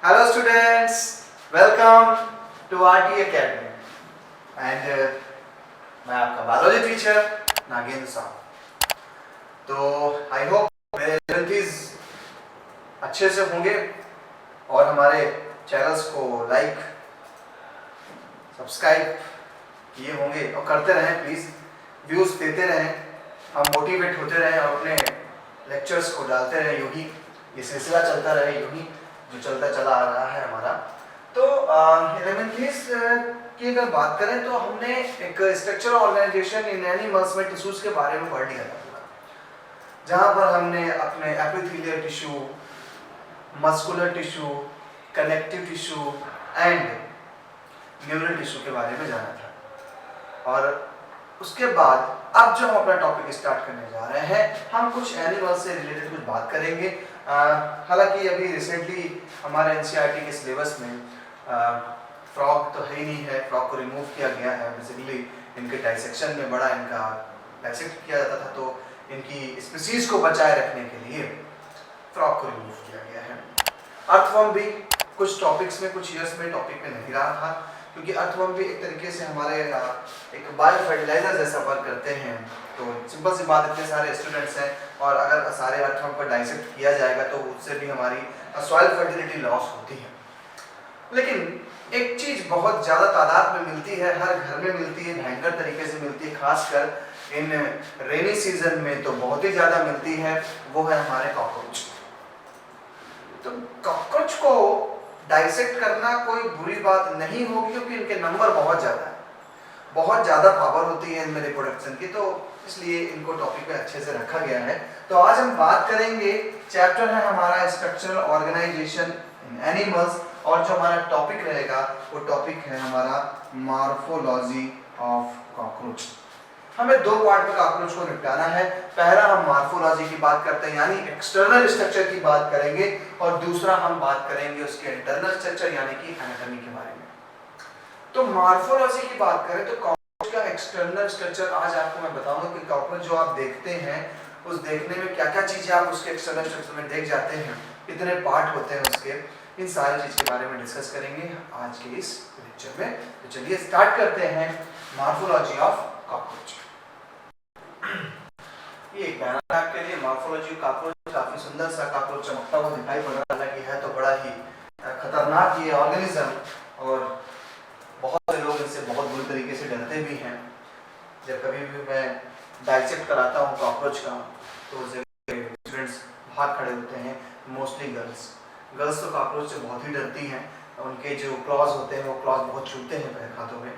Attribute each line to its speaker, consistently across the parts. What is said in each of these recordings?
Speaker 1: Hello students, welcome to RT Academy and मैं आपका biology teacher Nagendra साहब। तो आई होप मेरे 11th अच्छे से होंगे और हमारे चैनल्स को लाइक सब्सक्राइब किए होंगे और करते रहें, प्लीज़ व्यूज़ देते रहें, हम मोटिवेट होते रहें और अपने लेक्चर्स को डालते रहें। यूँ ही ये सिलसिला चलता रहे, यूँ ही जो चलता चला आ रहा है हमारा। तो 11th की अगर बात करें तो हमने एक स्ट्रक्चरल ऑर्गेनाइजेशन इन एनिमल्स में टिश्यूज के बारे में पढ़ लिया था, जहाँ पर हमने अपने epithelial tissue, muscular tissue, connective tissue and neural tissue के बारे में जाना था। और उसके बाद अब जो हम अपना टॉपिक स्टार्ट करने जा रहे हैं, हम कुछ एनिमल्स से रिलेटेड कुछ बात करेंगे। हालांकि अभी रिसेंटली हमारे एनसीईआरटी के सिलेबस में फ्रॉग तो है ही नहीं है, फ्रॉग को रिमूव किया गया है। बेसिकली इनके डाइसेक्शन में बड़ा इनका डाइसेक्ट किया जाता था, तो इनकी स्पीसीज को बचाए रखने के लिए फ्रॉग को रिमूव किया गया है। अर्थवर्म भी कुछ टॉपिक्स में, कुछ ईयर्स में टॉपिक में नहीं रहा था, क्योंकि अर्थवर्म भी एक तरीके से हमारे एक बायो फर्टिलाइजर जैसा वर्क करते हैं। तो सिंपल सी बात, इतने सारे स्टूडेंट्स हैं और अगर सारे अर्थवर्म को डाइसेक्ट किया जाएगा तो उससे भी हमारी सॉइल फर्टिलिटी लॉस होती है। लेकिन एक चीज़ बहुत ज़्यादा तादाद में मिलती है, हर घर में मिलती है, भयंकर तरीके से मिलती है, खासकर इन रेनी सीजन में तो बहुत ही ज़्यादा मिलती है, वो है हमारे कॉकरोच। तो कॉकरोच को डाइसेक्ट करना कोई बुरी बात नहीं होगी, क्योंकि इनके नंबर बहुत ज़्यादा है, बहुत ज़्यादा पावर होती है इनमें रिप्रोडक्शन की, तो इसलिए इनको टॉपिक पे अच्छे से रखा गया है। तो आज हम बात करेंगे, चैप्टर है हमारा स्ट्रक्चरल ऑर्गेनाइजेशन इन एनिमल्स, और जो हमारा टॉपिक रहेगा वो टॉपिक है हमारा मॉर्फोलॉजी ऑफ कॉकरोच। हमें दो पार्ट में कॉकरोच को निपटाना है। पहला हम मॉर्फोलॉजी की बात करते हैं, यानी एक्सटर्नल स्ट्रक्चर की बात करेंगे, और दूसरा हम बात करेंगे उसके इंटरनल स्ट्रक्चर यानी कि एनाटॉमी के बारे में। तो मॉर्फोलॉजी की बात करें तो कॉकरोच का एक्सटर्नल स्ट्रक्चर आज आपको मैं बताऊंगा कि कॉकरोच जो आप देखते हैं उस देखने में क्या क्या चीजें आप उसके एक्सटर्नल स्ट्रक्चर में देख जाते हैं, कितने पार्ट होते हैं उसके, इन सारी चीज के बारे में डिस्कस करेंगे आज के इस लेक्चर में। तो चलिए स्टार्ट करते हैं मॉर्फोलॉजी ऑफ कॉकरोच। ये एक बैनर आपके लिए, मॉर्फोलॉजी ऑफ कॉकरोच। काफी सुंदर सा कॉकरोच चमकता हुआ दिखाई पड़ रहा है, हालांकि है तो बड़ा ही खतरनाक ये ऑर्गेनिज्म, और बहुत से लोग इससे बहुत बुरी तरीके से डरते भी हैं। जब कभी भी मैं डाइसेक्ट कराता हूँ कॉकरोच का, तो स्टूडेंट्स भाग खड़े होते हैं, मोस्टली गर्ल्स तो कॉकरोच से बहुत ही डरती हैं। उनके जो क्लॉज होते हैं वो क्लॉज बहुत छूटते हैं पैर हाथों में,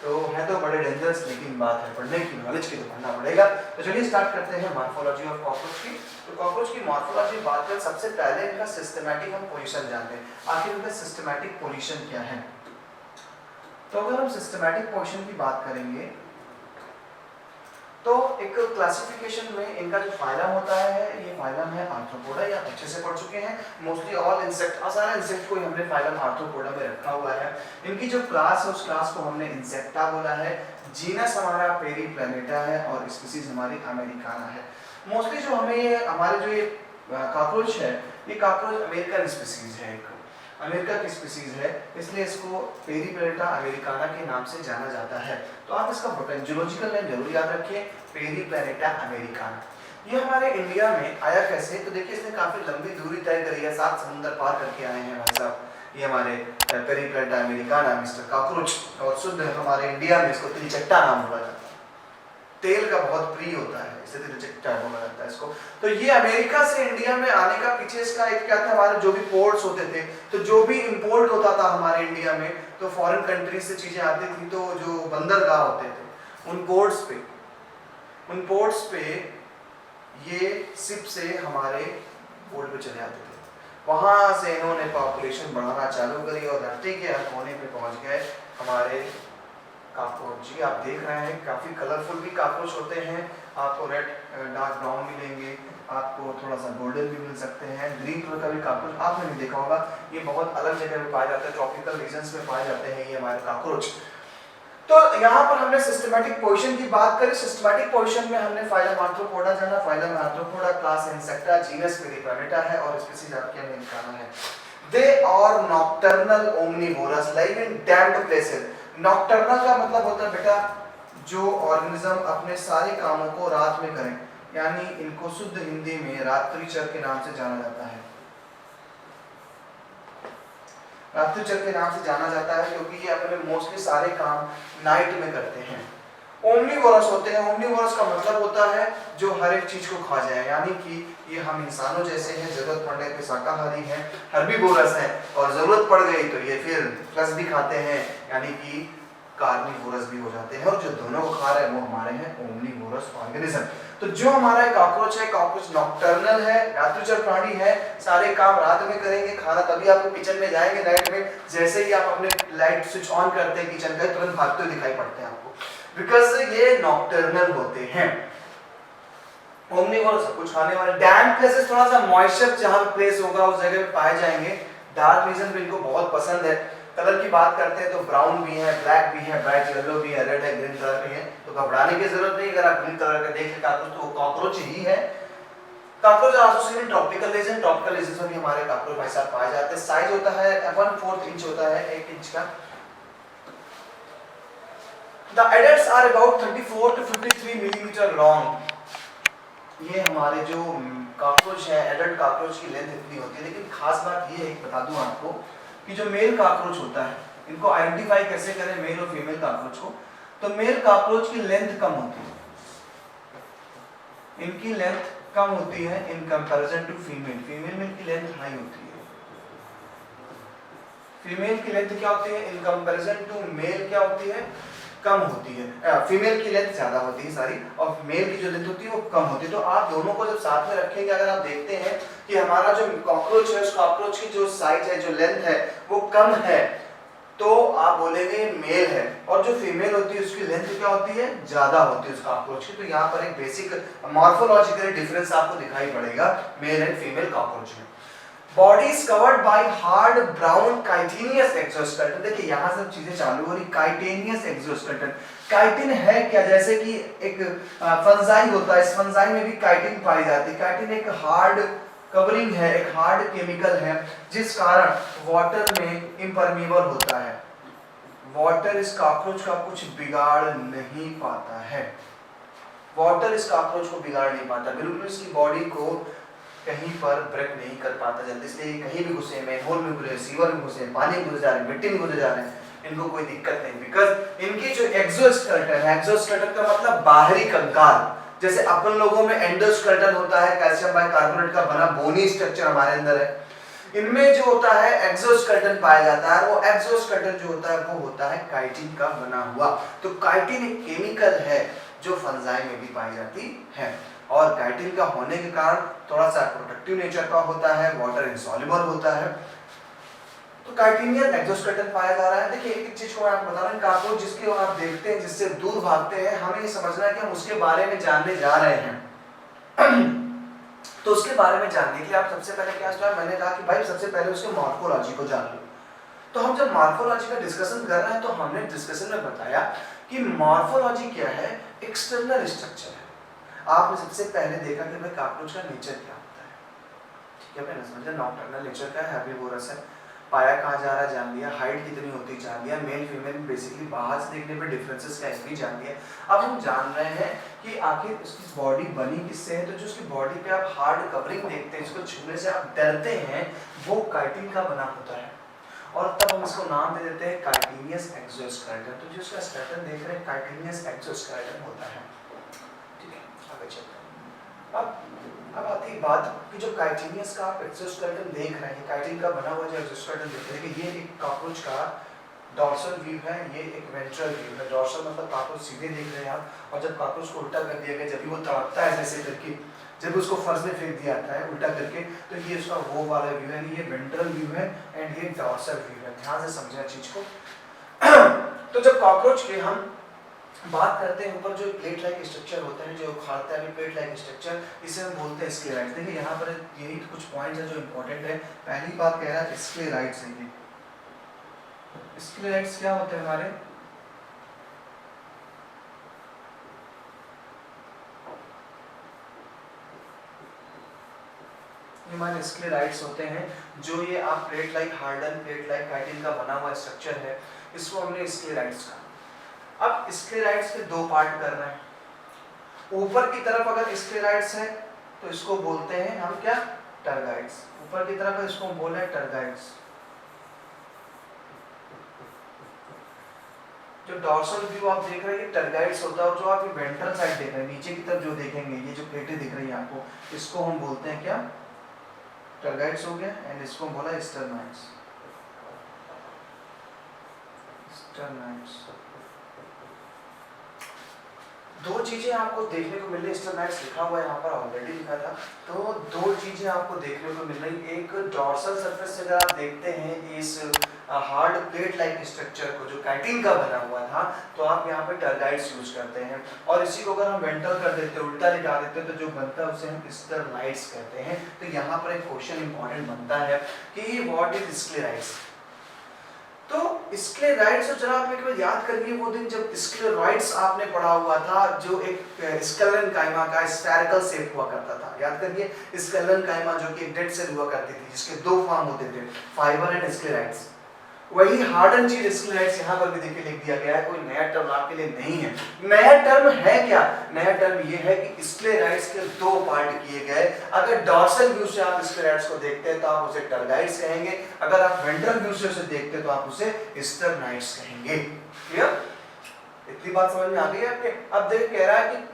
Speaker 1: तो है तो बड़े डेंजरस, लेकिन बात है पढ़ने की, नॉलेज की, तो पढ़ना पड़ेगा। तो चलिए स्टार्ट करते हैं मॉर्फोलॉजी ऑफ कॉकरोच की। तो कॉकरोच की मॉर्फोलॉजी बात करें, सबसे पहले इनका सिस्टमैटिक हम पोजीशन जानते हैं। आखिर इनका सिस्टमैटिक पोजीशन क्या है? तो अगर हम सिस्टमैटिक पोजीशन की बात करेंगे तो एक क्लासिफिकेशन में इनका जो फाइलम होता है, ये फाइलम है आर्थ्रोपोडा, या अच्छे से पढ़ चुके हैं। मोस्टली ऑल इंसेक्ट, सारे इंसेक्ट को हमने फाइलम आर्थ्रोपोडा में रखा हुआ है। इनकी जो क्लास है उस क्लास को हमने इंसेक्टा बोला है। जीनस हमारा पेरीप्लैनेटा है और स्पीसीज हमारी अमेरिकाना है। मोस्टली जो हमें ये हमारे जो ये कॉकरोच है, ये कॉकरोच अमेरिकन स्पीसीज है, एक अमेरिका की स्पीसीज है, इसलिए इसको पेरीप्लैनेटा अमेरिकाना के नाम से जाना जाता है। तो आप इसका जूलॉजिकल नेम जरूर याद रखिए, पेरीप्लैनेटा अमेरिकाना। ये हमारे इंडिया में आया कैसे? तो देखिए, इसने काफी लंबी दूरी तय करी है, 7 समुंदर पार करके आए हैं भाई साहब ये हमारे पेरीप्लैनेटा अमेरिकाना मिस्टर कॉकरोच। और शुद्ध हमारे इंडिया में इसको तिलचट्टा नाम बोला जाता है, तेल का बहुत प्रिय होता है, इसे तिलचट्टा बोला जाता है इसको। तो ये अमेरिका से इंडिया में आने का पीछे इसका एक क्या था, हमारे जो भी पोर्ट्स होते थे, तो जो भी इंपोर्ट होता था हमारे इंडिया में, तो फॉरेन कंट्रीज से चीजें आती थी, तो जो बंदरगाह होते थे उन पोर्ट्स पे ये शिप से हमारे पोर्ट पे चले आते थे। वहां से इन्होंने पॉपुलेशन बढ़ाना चालू करी और धरती के हर कोने पे पहुंच गए हमारे कॉकरोच। जी आप देख रहे हैं काफ़ी कलरफुल भी कॉकरोच होते हैं, आपको रेड डार्क ब्राउन मिलेंगे, आपको थोड़ा सा गोल्डन भी मिल सकते हैं, ग्रीन कलर का भी कॉकरोच आपने नहीं देखा होगा, ये बहुत अलग जगह में पाए जाते हैं, ट्रॉपिकल रीजन्स में पाए जाते हैं ये हमारे कॉकरोच। तो यहाँ पर हमने सिस्टमैटिक पोजीशन की बात करी। सिस्टमैटिक पोजीशन में हमने फाइलम आर्थ्रोपोडा जाना, phylum arthropoda, class insecta, genus Periplaneta है और स्पीसीज आपके अमेरिकाना है। दे और nocturnal omnivorous live in damped places. Nocturnal का मतलब होता है बेटा जो ऑर्गेनिज्म अपने सारे कामों को रात में करें, यानी इनको शुद्ध हिंदी में रात्रिचर के नाम से जाना जाता है। रात्रिचर के नाम से जाना जाता है क्योंकि ये अपने मोस्टली सारे काम नाइट में करते हैं। ओमनीवोरस होते हैं। ओमनीवोरस का मतलब होता है जो हर एक चीज को खा जाए, यानी कि ये हम इंसानों जैसे हैं, जरूरत पड़ने पे शाकाहारी हैं। हर्बीवोरस है और जरूरत पड़ गई तो ये फिर प्लस भी खाते हैं, यानी कि कार्निवोरस भी हो जाते हैं। और जो दोनों को खा रहे हैं वो हमारे हैं ओमनीवोरस ऑर्गेनिज्म। तो जो हमारा कॉकरोच है, कॉकरोच नॉक्टर्नल है, रात्रिचर प्राणी है, सारे काम रात में करेंगे, खाना तभी आपको किचन में जाएंगे नाइट में, जैसे ही आप अपने लाइट स्विच ऑन करते हैं किचन का तुरंत भागते हुए दिखाई पड़ते हैं आपको, बिकॉज ये नॉक्टर्नल होते हैं। ओमनीवोरस सब कुछ खाने वाले। डैम्प प्लेसेस, थोड़ा सा मॉइस्चर जहां प्लेस होगा उस जगह पे पाए जाएंगे। डार्क रीजन भी इनको बहुत पसंद है। कलर की बात करते हैं तो ब्राउन भी है, ब्लैक भी है, ब्राइट येलो भी है, रेड है, ग्रीन कलर भी है। तो घबराने की जरूरत नहीं, अगर आप ग्रीन कलर का देख लें कॉकरोच तो वो कॉकरोच ही है। Cockroach also seen in tropical region. Tropical region में भी हमारे कॉकरोच भाई साहब पाए जाते हैं। साइज होता है 1/4 इंच होता है, 1 इंच का। The adults are about 34 to 53 millimeter long. ये हमारे जो कॉकरोच है, एडल्ट कॉकरोच की लेंथ इतनी होती है। लेकिन खास बात ये है, बता दूं आपको, कि जो मेल कॉकरोच होता है, इनको आइडेंटिफाई कैसे करें मेल और फीमेल कॉकरोच को, तो मेल कॉकरोच की लेंथ कम होती है, इनकी लेंथ कम होती है in comparison to female. Female में इनकी लेंथ हाई होती है। फीमेल की लेंथ क्या होती है इन कंपैरिजन टू मेल, क्या होती है, कम होती है। फीमेल की लेंथ ज्यादा होती है सारी, और मेल की जो लेंथ होती है वो कम होती है। तो आप दोनों को जब साथ में रखेंगे, अगर आप देखते हैं कि हमारा जो कॉकरोच है उस कॉकरोच की जो साइज है, जो लेंथ है वो कम है, तो आप बोलेंगे मेल है। और जो फीमेल होती है उसकी लेंथ क्या होती है, ज्यादा होती है उस कॉकरोच की। तो यहाँ पर एक बेसिक मॉर्फोलॉजिकल डिफरेंस आपको दिखाई पड़ेगा मेल एंड फीमेल कॉकरोच में। Body is covered by hard brown chitinous exoskeleton. देखिए यहाँ सब चीजें चालू हो रही। काइटिनियस एक्सोस्केलेटन, काइटिन है क्या, जैसे कि एक फंजाई होता है, इस फंजाई में भी काइटिन पाई जाती है। काइटिन एक हार्ड कवरिंग है, एक हार्ड केमिकल है, जिस कारण वाटर में इम्परमीबल होता है। वाटर इस कॉकरोच का कुछ बिगाड़ नहीं पाता है। वाटर इस कॉकरोच को बिगाड़ नहीं पाता, बिल्कुल इसकी बॉडी को कहीं पर ब्रेक नहीं कर पाता जल्दी से। कहीं भी घुसे, मैनहोल में घुसे, सीवर में घुसे, पानी में घुस जा रहे हैं, मिट्टी में घुस जा रहे हैं, इनको कोई दिक्कत नहीं, बिकॉज इनकी जो एक्सोस्केलेटन है, एक्सोस्केलेटन का मतलब बाहरी कंकाल, जैसे अपन लोगों में एंडोस्केलेटन होता है, कैल्शियम बाइकार्बोनेट का बना बोनी स्ट्रक्चर हमारे अंदर है, इनमें जो होता है एक्सोस्केलेटन पाया जाता है। वो एक्सोस्केलेटन जो होता है वो होता है काइटिन का बना हुआ। तो काइटिन एक केमिकल है जो फंजाई में भी पाई जाती है, और काइटिन का होने के कारण थोड़ा सा प्रोटेक्टिव नेचर का होता है, वाटर इंसॉल्युबल होता है। तो काइटिनियन एक्सोस्केलेटन पाया जा रहा है। देखिए एक चीज को मैं आपको बता रहा हूं, कॉकरोच जिसके आप देखते हैं, जिससे दूर भागते हैं, हमें ये समझना है कि हम उसके बारे में जानने जा रहे हैं। तो उसके बारे में जानने के लिए आप सबसे पहले क्या स्टार्ट, मैंने कहा कि भाई सबसे पहले उसके मॉर्फोलॉजी को जान लो। तो हम जब मॉर्फोलॉजी का डिस्कशन कर रहे हैं तो हमने डिस्कशन में बताया कि मॉर्फोलॉजी क्या है, एक्सटर्नल स्ट्रक्चर है। आपने सबसे पहले देखा कि भाई कॉकरोच का नेचर क्या होता है, ठीक है, मैंने समझा नॉक्टर्नल नेचर का है, हर्बीवोरस है, पाया कहाँ जा रहा है जान लिया, हाइट कितनी होती है जान लिया, मेल फीमेल बेसिकली बाहर से देखने पे डिफरेंसेस क्या है भी जान लिया। अब हम जान रहे हैं कि आखिर उसकी बॉडी बनी किससे है। तो जो उसकी बॉडी पे आप हार्ड कवरिंग देखते हैं, जिसको छूने से आप डरते हैं, वो काइटिन का बना होता है, और तब हम इसको नाम दे देते हैं काइटिनियस एक्सोस्केलेटन। तो जो उसका स्केलेटन देख रहे हैं काइटिनियस एक्सोस्केलेटन होता है, ठीक है। आगे चलते हैं। अब आती है बात कि जो काइटिनियस का आप एक्सोस्केलेटन देख रहे हैं, काइटिन का बना हुआ जो एक्सोस्केलेटन देख रहे हैं, कि ये एक कॉकरोच का डॉर्सल व्यू है, ये एक वेंट्रल व्यू है। डॉर्सल मतलब कॉकरोच सीधे देख रहे हैं आप, और जब कॉकरोच को उल्टा कर दिया गया, जब भी वो तड़पता है जैसे करके, जब उसको फर्श में फेंक दिया जाता है उल्टा करके, तो ये उसका वो वाला व्यू है, ये वेंट्रल व्यू है एंड ये डॉर्सल व्यू है। ध्यान से समझना चीज को। तो जब कॉकरोच के हम बात करते हैं, ऊपर जो प्लेट लाइक स्ट्रक्चर होता है, जो खाते हैं प्लेट लाइक स्ट्रक्चर, इसे हम बोलते हैं स्क्लेराइड्स। देखिए यहाँ पर यही कुछ पॉइंट्स हैं जो इंपॉर्टेंट है। पहली बात कह रहा है स्क्लेराइड्स है। ये स्क्लेराइड्स क्या होते हैं हमारे, ये हमारे स्क्लेराइड्स होते हैं, जो ये आप plate like harden plate like chitin का बना हुआ स्ट्रक्चर है, इसको हमने स्क्लेराइड्स कहा। अब स्क्लेराइड्स के दो पार्ट कर रहे हैं। ऊपर की तरफ अगर स्क्लेराइड्स है तो इसको बोलते हैं हम क्या, टर्गाइड्स। ऊपर की तरफ इसको हम बोल रहे हैं टर्गाइड्स। जो डॉर्सल व्यू आप देख रहे हैं ये टर्गाइड्स होता है, और जो आप ये वेंट्रल साइड देख रहे हैं नीचे की तरफ जो देखेंगे, ये जो प्लेटें दिख रही हैं आपको, इसको हम बोलते हैं क्या, टर्गाइड्स हो गया। एंड इसको हम बोला स्टर्नाइड्स। स्टर्नाइड्स दो चीजें आपको देखने को मिल रही है, स्टर्नाइड्स लिखा हुआ है यहाँ पर, ऑलरेडी लिखा था। तो दो चीजें आपको देखने को मिल रही, एक डॉर्सल सरफेस से अगर आप देखते हैं इस हार्ड प्लेट लाइक स्ट्रक्चर को जो काइटिन का बना हुआ था, तो आप यहाँ पे टर्गाइड्स यूज करते हैं। और इसी को अगर हम वेंट्रल कर देते हैं, उल्टा लिखा देते हैं, तो जो बनता है उसे हम स्टर्नाइड्स कहते हैं। तो यहाँ पर एक क्वेश्चन इंपॉर्टेंट बनता है कि व्हाट इज स्क्लेराइड्स। तो स्क्लेराइड्स को जरा आप एक बार याद करिए, वो दिन जब स्क्लेरॉइड्स आपने पढ़ा हुआ था, जो एक स्केलेनकाइमा का स्फेरिकल शेप हुआ करता था। याद करिए स्केलेनकाइमा जो कि एक डेड सेल हुआ करती थी, जिसके दो फॉर्म होते थे, फाइबर एंड स्क्लेराइड्स। वही हार्डन चीज स्क्लेराइड्स यहाँ पर भी देखिए लिख दिया गया है, कोई नया टर्म आपके लिए नहीं है। नया टर्म है क्या, नया टर्म ये है कि स्क्लेराइड्स के दो पार्ट किए गए। अगर डॉर्सल व्यू से आप स्क्लेराइड्स को देखते हैं तो आप उसे टर्गाइड्स कहेंगे, अगर आप वेंट्रल व्यू से उसे देखते हैं तो आप उसे स्टर्नाइड्स कहेंगे। क्लियर, इतनी बात समझ में आ गई है आपके। अब देखिए कह रहा है कि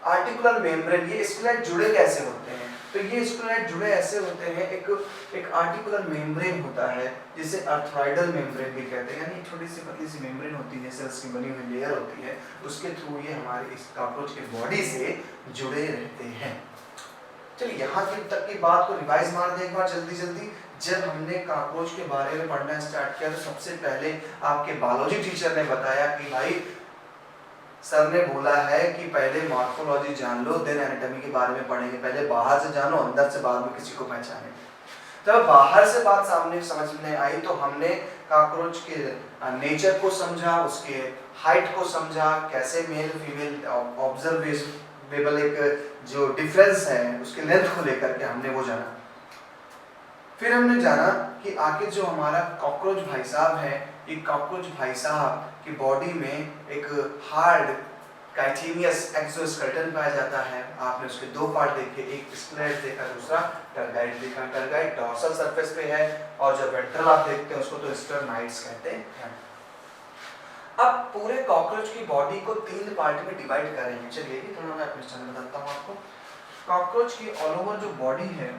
Speaker 1: आर्टिकुलर मेम्ब्रेन, ये स्क्लेराइड जुड़े कैसे होते हैं, तो ये स्क्लेराइड जुड़े ऐसे होते हैं, एक आर्टिकुलर मेम्ब्रेन होता है जिसे अर्थराइडल मेम्ब्रेन भी कहते हैं, यानी छोटी सी पतली सी मेम्ब्रेन होती है, सेल्स की बनी हुई लेयर होती है, उसके थ्रू ये हमारे इस कॉकरोच के बॉडी से जुड़े रहते हैं। चलिए यहाँ तक की बात को रिवाइज मार दें एक बार जल्दी जल्दी। जब हमने कॉकरोच के बारे में पढ़ना स्टार्ट किया तो सबसे पहले आपके बायोलॉजी टीचर ने बताया कि भाई सर ने बोला है कि पहले मॉर्फोलॉजी जान लो, देन एनाटॉमी के बारे में पढ़ेंगे। पहले बाहर से जानो, अंदर से बाद में किसी को पहचाने। जब बाहर से बात सामने समझ में आई तो हमने कॉकरोच के नेचर को समझा, उसके हाइट को समझा, कैसे मेल फीमेल ऑब्जर्वेबल एक जो डिफरेंस है उसके लेंथ को लेकर के हमने वो जाना। फिर हमने जाना कि आखिर जो हमारा कॉकरोच भाई साहब है, ये कॉकरोच भाई साहब की बॉडी में एक हार्ड काइटिनियस एक्सोस्केलेटन पाया जाता है। आपने उसके दो पार्ट देखे, एक स्क्लेराइड देखा, दूसरा टर्गाइड देखा। टर्गाइड डॉर्सल सरफेस पे है और जब वेंट्रल आप देखते हैं उसको तो स्टर्नाइड्स कहते हैं। अब पूरे कॉकरोच की बॉडी को तीन पार्ट में डिवाइड करेंगे। चलिए थोड़ा मैं अपने चैनल बताता हूँ आपको। कॉकरोच की ऑल ओवर जो बॉडी है,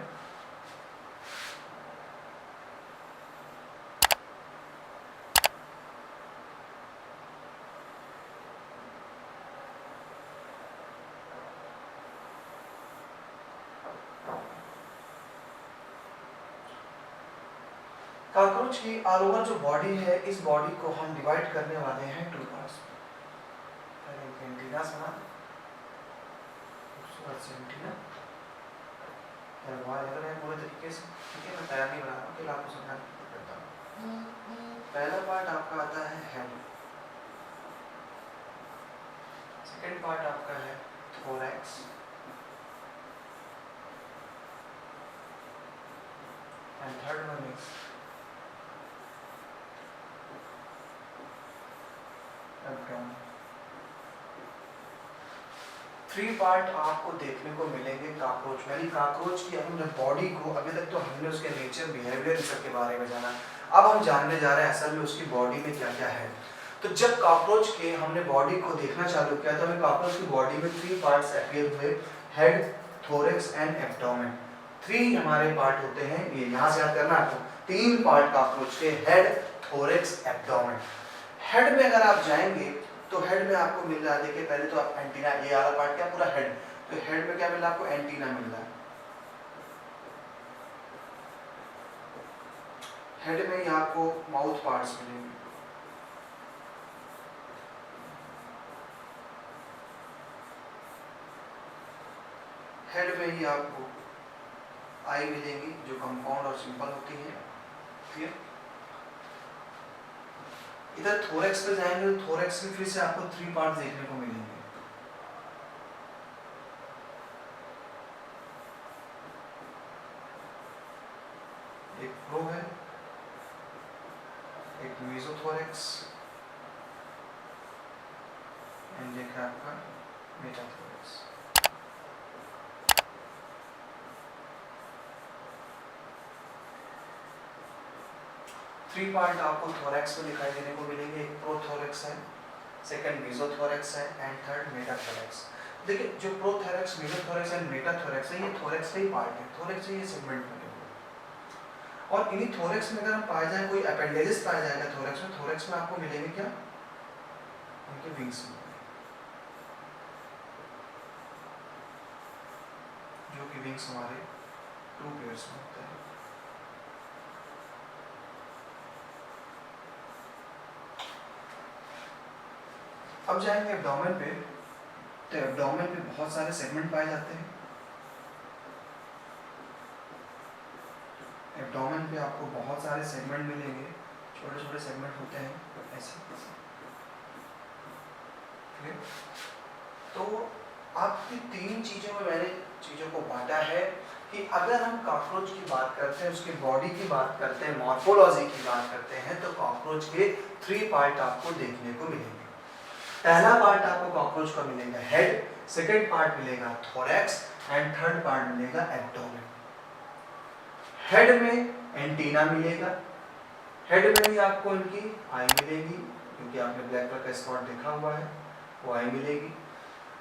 Speaker 1: कॉकरोच की ऑल ओवर जो बॉडी है, इस बॉडी को हम डिवाइड करने वाले हैं टू पार्ट्स में। पहले एंटीना सुना, खूबसूरत से एंटीना लग रहा है पूरे तरीके से। ठीक है, मैं तैयार नहीं बना रहा हूँ, आपको समझाने की कोशिश करता हूँ। पहला पार्ट आपका आता है हेड, सेकेंड पार्ट आपका है thorax, and third one is abdomen. Three part आपको देखने को मिलेंगे कॉकरोच में। कॉकरोच की हमने बॉडी को, अभी तक तो हमने उसके नेचर बिहेवियर सब के बारे में जाना, अब हम जानने जा रहे हैं असल में उसकी बॉडी में क्या क्या है। तो जब कॉकरोच के हमने बॉडी को देखना चालू किया तो हमें कॉकरोच की बॉडी में थ्री पार्ट्स अपीयर हुए, head, thorax and abdomen. Three हमारे पार्ट होते हैं, ये यहाँ से याद करना आपको, तीन पार्ट कॉकरोच के, हेड, थोरैक्स, एब्डोमेन। हेड में अगर आप जाएंगे तो हेड में आपको मिल रहा है, देखिए पहले तो आप एंटीना, ये वाला पार्ट क्या पूरा हेड, तो हेड में क्या मिल रहा है आपको, एंटीना मिल रहा है। हेड में ही आपको माउथ पार्ट्स मिलेंगे, हेड में ही आपको आई मिलेंगी जो कंपाउंड और सिंपल होती है। क्लियर, इधर थोरैक्स पे जाएंगे तो थोरैक्स में फिर से आपको थ्री पार्ट देखने को मिलेंगे। एक मेसोथोरैक्स एंड एक है आपका मेटाथोरैक्स। थ्री पार्ट आपको थोरैक्स में दिखाई देने को मिलेंगे। एक प्रोथोरैक्स है, सेकंड मेसोथोरैक्स है एंड थर्ड मेटाथोरैक्स। देखिए जो प्रोथोरैक्स, मेसोथोरैक्स एंड मेटाथोरैक्स है, ये थोरैक्स का ही पार्ट है। थोरैक्स से ये सेगमेंट बने हुए और इन्हीं थोरैक्स में अगर हम पाए जाए कोई अपेंडेजेस पाया जाएगा थोरैक्स में आपको मिलेंगे क्या, उनके विंग्स मिलेंगे, जो कि विंग्स हमारे टू पेयर्स में होते हैं। अब जाएंगे एब्डोमेन पे, तो एब्डोमेन पे बहुत सारे सेगमेंट पाए जाते हैं। एब्डोमेन पे आपको बहुत सारे सेगमेंट मिलेंगे, छोटे छोटे सेगमेंट होते हैं ऐसे। तो आपकी तीन चीजों में मैंने चीजों को बांटा है कि अगर हम कॉकरोच की बात करते हैं, उसकी बॉडी की बात करते हैं, मॉर्फोलॉजी की बात करते हैं, तो कॉकरोच के थ्री पार्ट आपको देखने को मिलेंगे। पहला पार्ट आपको कॉकरोच का मिलेगा हेड, सेकंड पार्ट मिलेगा थोरैक्स एंड थर्ड पार्ट मिलेगा एब्डोमेन। हेड में एंटीना मिलेगा, हेड में ही आपको इनकी आई मिलेगी, क्योंकि आपने ब्लैक कलर का स्पॉट देखा हुआ है, वो आई मिलेगी।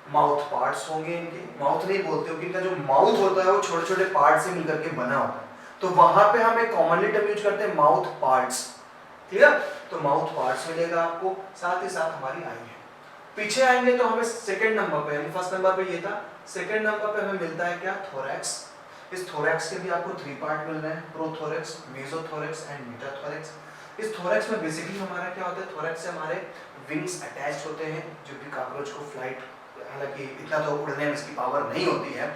Speaker 1: माउथ पार्ट्स होंगे इनके, माउथ नहीं बोलते क्योंकि इनका जो माउथ होता है वो छोटे छोटे पार्ट से मिलकर के बना होता है, तो वहां पे हम एक कॉमनली टर्म यूज करते हैं माउथ पार्ट्स। क्लियर? तो माउथ पार्ट्स मिलेगा आपको, साथ ही साथ हमारी आई है। पीछे आएंगे तो हमें सेकंड नंबर पे, यानी फर्स्ट नंबर पे ये था, सेकंड नंबर पे हमें मिलता है क्या, थोरैक्स। इस थोरैक्स के भी आपको थ्री पार्ट मिल रहे हैं, प्रोथोरैक्स, मेसोथोरैक्स एंड मेटाथोरैक्स। इस थोरैक्स में बेसिकली हमारा क्या होता है, थोरैक्स से हमारे विंग्स अटैच्ड होते हैं, जो कि कॉकरोच को फ्लाइट, हालांकि इतना तो उड़ने में इसकी पावर नहीं होती है,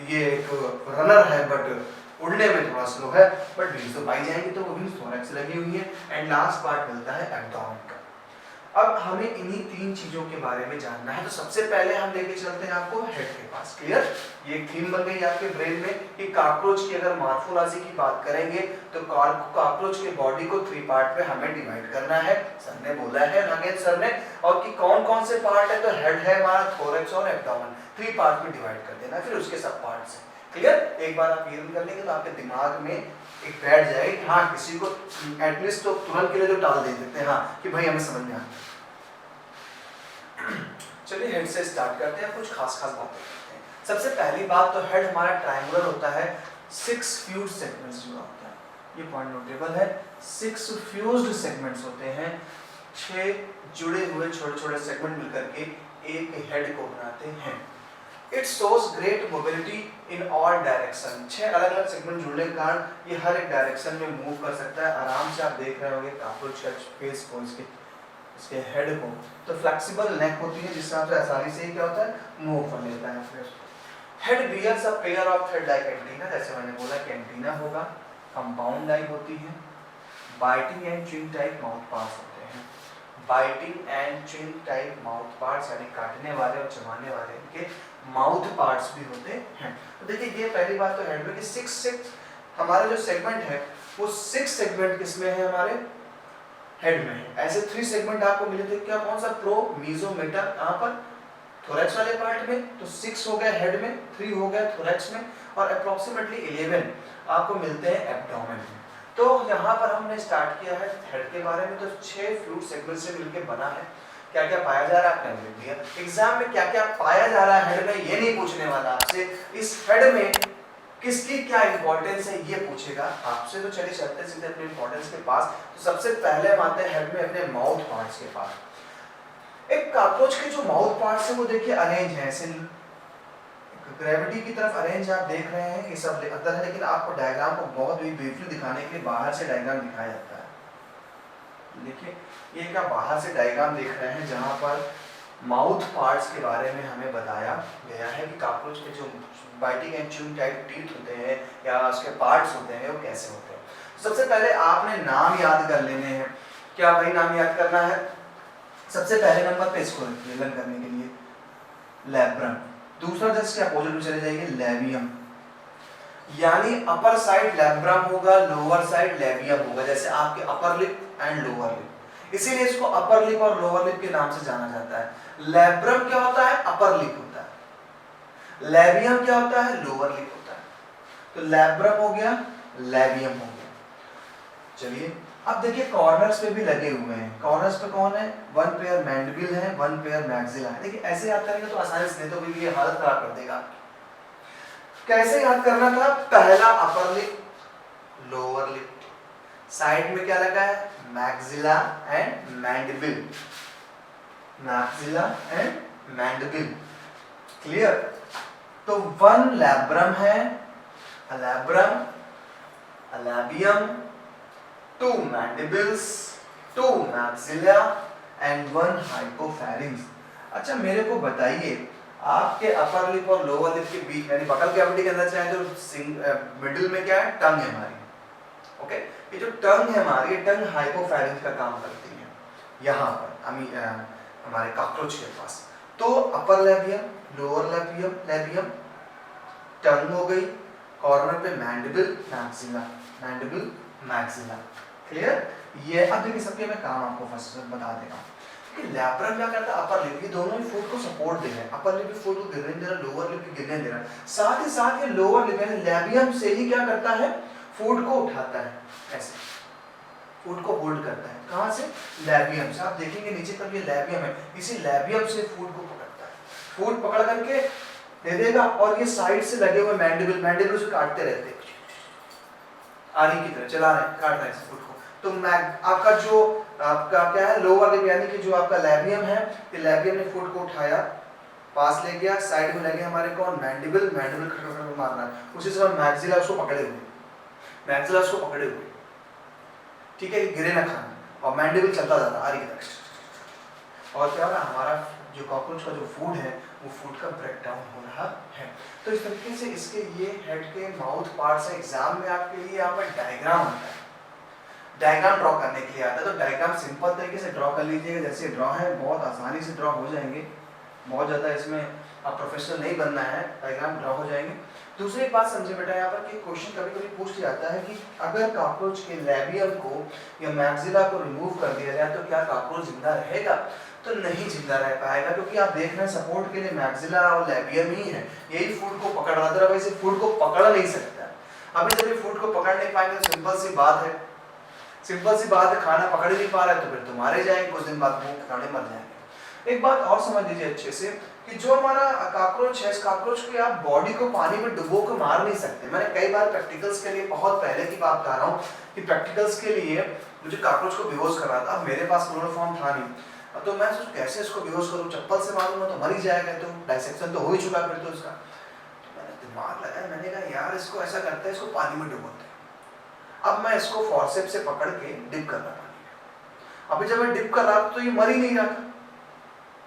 Speaker 1: ये एक रनर है बट उड़ने में थोड़ा स्लो है, बट विंग्स तो पाई जाएंगी, तो वो विंग्स थोरैक्स लगी हुई है। एंड लास्ट पार्ट मिलता है एब्डोमेन का। अब हमें इन्हीं तीन चीजों के बारे में जानना है, तो सबसे पहले हम लेके चलते हैं आपको हेड के पास। क्लियर? ये एक थीम बन गई आपके ब्रेन में कि कॉकरोच की अगर मॉर्फोलॉजी की बात करेंगे तो कॉकरोच के बॉडी को थ्री पार्ट में हमें डिवाइड करना है। सर ने बोला है, नागेंद्र सर ने, और कि कौन कौन से पार्ट है, तो हेड है हमारा, थोरैक्स और एब्डोमेन, थ्री पार्ट में डिवाइड कर देना, फिर उसके सब पार्ट्स हैं। क्लियर? एक बार आप ये कर लेंगे तो आपके दिमाग में एक बैठ जाएगी कि हाँ किसी को एटलीस्ट तो तुरंत के लिए तो टाल दे देते हैं, हाँ कि भाई हमें समझ में आ। चलिए हेड से स्टार्ट करते हैं, कुछ खास खास बातें करते हैं। सबसे पहली बात तो हेड हमारा ट्रायंगुलर होता है, 6 फ्यूज्ड सेगमेंट्स जुड़ा होता है, ये पॉइंट नोटेबल है। 6 फ्यूज्ड सेगमेंट्स होते हैं, 6 जुड़े हुए छोटे छोटे सेगमेंट मिलकर के एक हेड को बनाते हैं। It shows great mobility in all direction. 6 अलग अलग सेगमेंट जुड़ने के कारण ये हर एक डायरेक्शन में मूव कर सकता है। आराम से आप देख रहे होंगे कॉकरोच का फेस को, इसके हेड को, तो फ्लेक्सिबल नेक होती है जिससे आपसे आसानी से क्या होता है, मूव कर लेता है। फिर head bears a pair of thread like antenna, जैसे मैंने बोला कि एंटीना होगा, कंपाउंड आई होती है, biting and chewing type mouth parts होते हैं। Biting and chewing type mouth parts यानी काटने वाले और चबाने वाले इनके माउथ पार्ट्स भी होते हैं। तो देखिए ये पहली बात तो हेड में कि 6 हमारे जो सेगमेंट है वो 6 सेगमेंट किसमें है, हमारे हेड में है। ऐसे 3 सेगमेंट आपको मिले थे, क्या कौन सा, प्रो, मीजो, मेटा, कहां पर, थोरैक्स वाले पार्ट में, तो 6 हो गया हेड में, 3 हो गया थोरैक्स में, और अप्रोक्सीमेटली 11 आपको मिलते हैं एब्डोमेन में। तो यहाँ पर हमने स्टार्ट किया है हेड के बारे में, तो 6 फ्लूइड सेगमेंट से मिलकर बना है। क्या क्या पाया जा रहा है आपने लिख दिया। एग्जाम में क्या क्या पाया जा रहा है हेड में ये नहीं पूछने वाला आपसे, इस हेड में किसकी क्या इंपॉर्टेंस है ये पूछेगा आपसे। तो चलिए चलते सीधे अपने इंपॉर्टेंस के पास। तो सबसे पहले हम आते हैं हेड में अपने माउथ पार्ट्स के पास। एक कॉकरोच के जो माउथ पार्ट्स है वो देखिए अरेंज है, ऐसे ग्रेविटी की तरफ अरेंज आप देख रहे हैं, ये सब अंदर है, लेकिन आपको डायग्राम को बहुत ही ब्रीफली दिखाने के लिए बाहर से डायग्राम दिखाया जाता है। देखिए ये क्या बाहर से डायग्राम देख रहे हैं जहां पर माउथ पार्ट्स के बारे में हमें बताया गया है कि कॉकरोच के जो biting and chewing type teeth होते हैं या उसके पार्ट्स होते हैं वो कैसे होते हैं। सबसे पहले आपने नाम याद कर लेने हैं। क्या भाई नाम याद करना है? सबसे पहले नंबर पे इसको लर्न करने के लिए लैब्रम, दूसरा जस्ट के अपोजिट में चले जाइए लैबियम। यानी अपर साइड लैब्रम होगा, लोअर साइड लेबियम होगा, जैसे आपके upper lip and lower lip. इसीलिए इसको अपर लिप और लोअर लिप के नाम से जाना जाता है। लैब्रम क्या होता है? अपर लिप होता है। लेबियम क्या होता है? लोअर लिप होता है। तो लैब्रम हो गया, लेबियम हो गया। चलिए अब देखिए कॉर्नर्स पे भी लगे हुए हैं। कॉर्नर्स पे कौन है? वन पेयर मैंडिबल है, वन पेयर मैक्सिला है। देखिए ऐसे याद करेंगे तो आसानी से, नहीं तो भी ये हालत खराब कर देगा। कैसे याद करना था? पहला upper lip, lower lip, side में क्या लगा है? Maxilla and mandible, maxilla and mandible. Clear? तो वन लैब्रम है, labrum, labium, two mandibles, two maxilla and one hypopharynx. अच्छा मेरे को बताइए, आपके अपर लिप और लोअर लिप के बीच यानी बकल कैविटी के अंदर चाहे तो मिडिल में क्या है? टंग है हमारी। ओके, ये जो टंग है हमारी, टंग हाइपोफैरिंक्स का काम करती है यहाँ पर हमारे कॉकरोच के पास। तो अपर लेबियम, लोअर लेबियम, लेबियम, टंग हो गई, कॉर्नर पे mandible, maxilla, mandible, maxilla. Clear? ये अब देखिए सबके मैं काम आपको फर्स्ट बता देगा कि लैब्रम क्या करता है? अपर लिप, ये दोनों ही फूड को सपोर्ट दे रहे हैं। अपर लिप भी फूड को गिरने दे रहा है, लोअर लिप भी गिरने दे रहा है। साथ ही साथ ये लोअर लिप यानी लेबियम से ही क्या करता है? फूड को उठाता है, ऐसे फूड को होल्ड करता है। कहां से? लेबियम से। आप देखेंगे नीचे तक ये लेबियम है, इसी लेबियम से फूड को पकड़ता है। फूड पकड़ करके दे देगा और ये साइड से लगे हुए मैंडिबल, मैंडिबल से काटते रहते हैं, आरी की तरह चला रहे हैं, काट रहे हैं फूड को। तो आपका जो आपका क्या है? लोअर लिप यानी कि जो आपका लेबियम है, ये लेबियम ने फूड को उठाया, पास ले गया, साइड में लगे हमारे कौन? मैंडिबल, मैंडिबल खटखट मार रहा है। उसी समय मैक्सिला उसको पकड़े हुए, मैक्सिला उसको पकड़े हुए, ठीक है, गिरे ना खाना, और मैंडिबल चलता जाता आरी की तरह। और क्या हो रहा है? हमारा जो कॉकरोच का जो फूड है वो फूड का ब्रेक डाउन हो रहा है। तो इस तरीके से इसके ये हेड के माउथ पार्ट से एग्जाम में आपके लिए यहाँ पर डायग्राम आता है, डायग्राम ड्रॉ करने के लिए आता है। तो डायग्राम सिंपल तरीके से ड्रॉ कर लीजिएगा, जैसे ड्रॉ है बहुत आसानी से ड्रॉ हो जाएंगे, बहुत ज़्यादा इसमें आप प्रोफेशनल नहीं बनना है, डायग्राम ड्रॉ हो जाएंगे। दूसरी बात समझे बेटा यहाँ पर कि क्वेश्चन कभी कभी पूछ जाता है कि अगर कॉकरोच के लेबियम को या मैक्सिला को रिमूव कर दिया जाए तो क्या कॉकरोच जिंदा रहेगा? तो नहीं जिंदा रह पाएगा, क्योंकि आप देख रहे हैं सपोर्ट के लिए मैक्सिला और लेबियम ही है, यही फूड को पकड़ रहा था, वैसे फूड को पकड़ नहीं सकता। अभी जब ये फूड को पकड़ नहीं पाएंगे तो सिंपल सी बात है, सिंपल सी बात है, खाना पकड़ नहीं पा रहा है तो फिर तो मारे जाएंगे, कुछ दिन बाद मुंह खाने मर जाएंगे। एक बात और समझ लीजिए अच्छे से कि जो हमारा कॉकरोच है, इस कॉकरोच को आप बॉडी को पानी में डुबो कर मार नहीं सकते। मैंने कई बार प्रैक्टिकल्स के लिए, बहुत पहले की बात बता रहा हूँ कि प्रैक्टिकल्स के लिए मुझे कॉकरोच को बेहोश कर रहा था, मेरे पास क्लोरोफॉर्म था नहीं, तो मैं सोच कैसे इसको बेहोश करूँ, चप्पल से मारूंगा तो मर ही जाएगा, तो डाइसेक्शन तो हो ही चुका फिर तो इसका। तो मैंने दिमाग लगाया, मैंने कहा यार इसको ऐसा करते हैं, इसको पानी में डुबोते हैं। अब मैं इसको फॉरसेप्स से पकड़ के डिप कर रहा पानी में। अभी जब मैं डिप कर रहा था तो ये मर ही नहीं रहा था,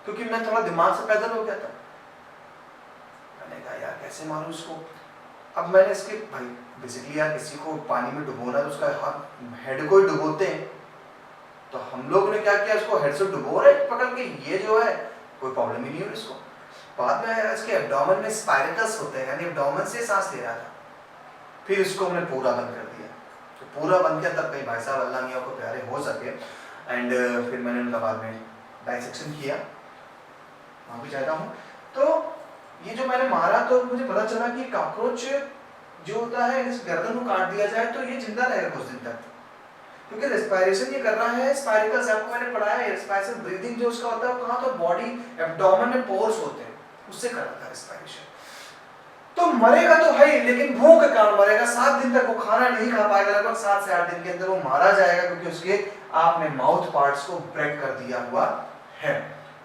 Speaker 1: क्योंकि मैं थोड़ा दिमाग से पैदल हो गया था। मैंने कहा यार कैसे मारूं इसको। अब मैंने इसके भाई बेसिकली यार किसी को पानी में डुबोना तो उसका हेड को ही डुबोते हैं, तो हम लोग ने क्या किया, इसको हेड से डुबो रहे पकड़ के, ये जो है कोई प्रॉब्लम ही नहीं हो इसको। बाद में इसके एब्डोमेन में स्पाइरकस होते हैं, यानी एब्डोमेन से सांस ले रहा था, फिर इसको हमने पूरा बंद कर दिया। तो पूरा बंद किया तब कहीं भाई साहब अल्लाह मियां को प्यारे हो सके, एंड फिर मैंने उनका बाद में डाइसेक्शन किया, वहाँ भी चाहता हूँ। तो ये जो मैंने मारा तो मुझे पता चला कि कॉकरोच जो होता है इस गर्दन को काट दिया जाए तो ये जिंदा रहेगा कुछ दिन तक, क्योंकि रेस्पिरेशन ये कर रहा है स्पाइरकस, आपको मैंने पढ़ाया है रेस्पिरेशन ब्रीदिंग जो उसका होता है कहाँ, तो बॉडी एब्डोमेन में पोर्स होते हैं, उससे कर रहा था रेस्पिरेशन। तो मरेगा तो है ही, लेकिन भूख के कारण मरेगा, 7 दिन तक वो खाना नहीं खा पाएगा, लगभग 7 से 8 दिन के अंदर वो मारा जाएगा, क्योंकि उसके आपने माउथ पार्ट्स को ब्रेक कर दिया हुआ है,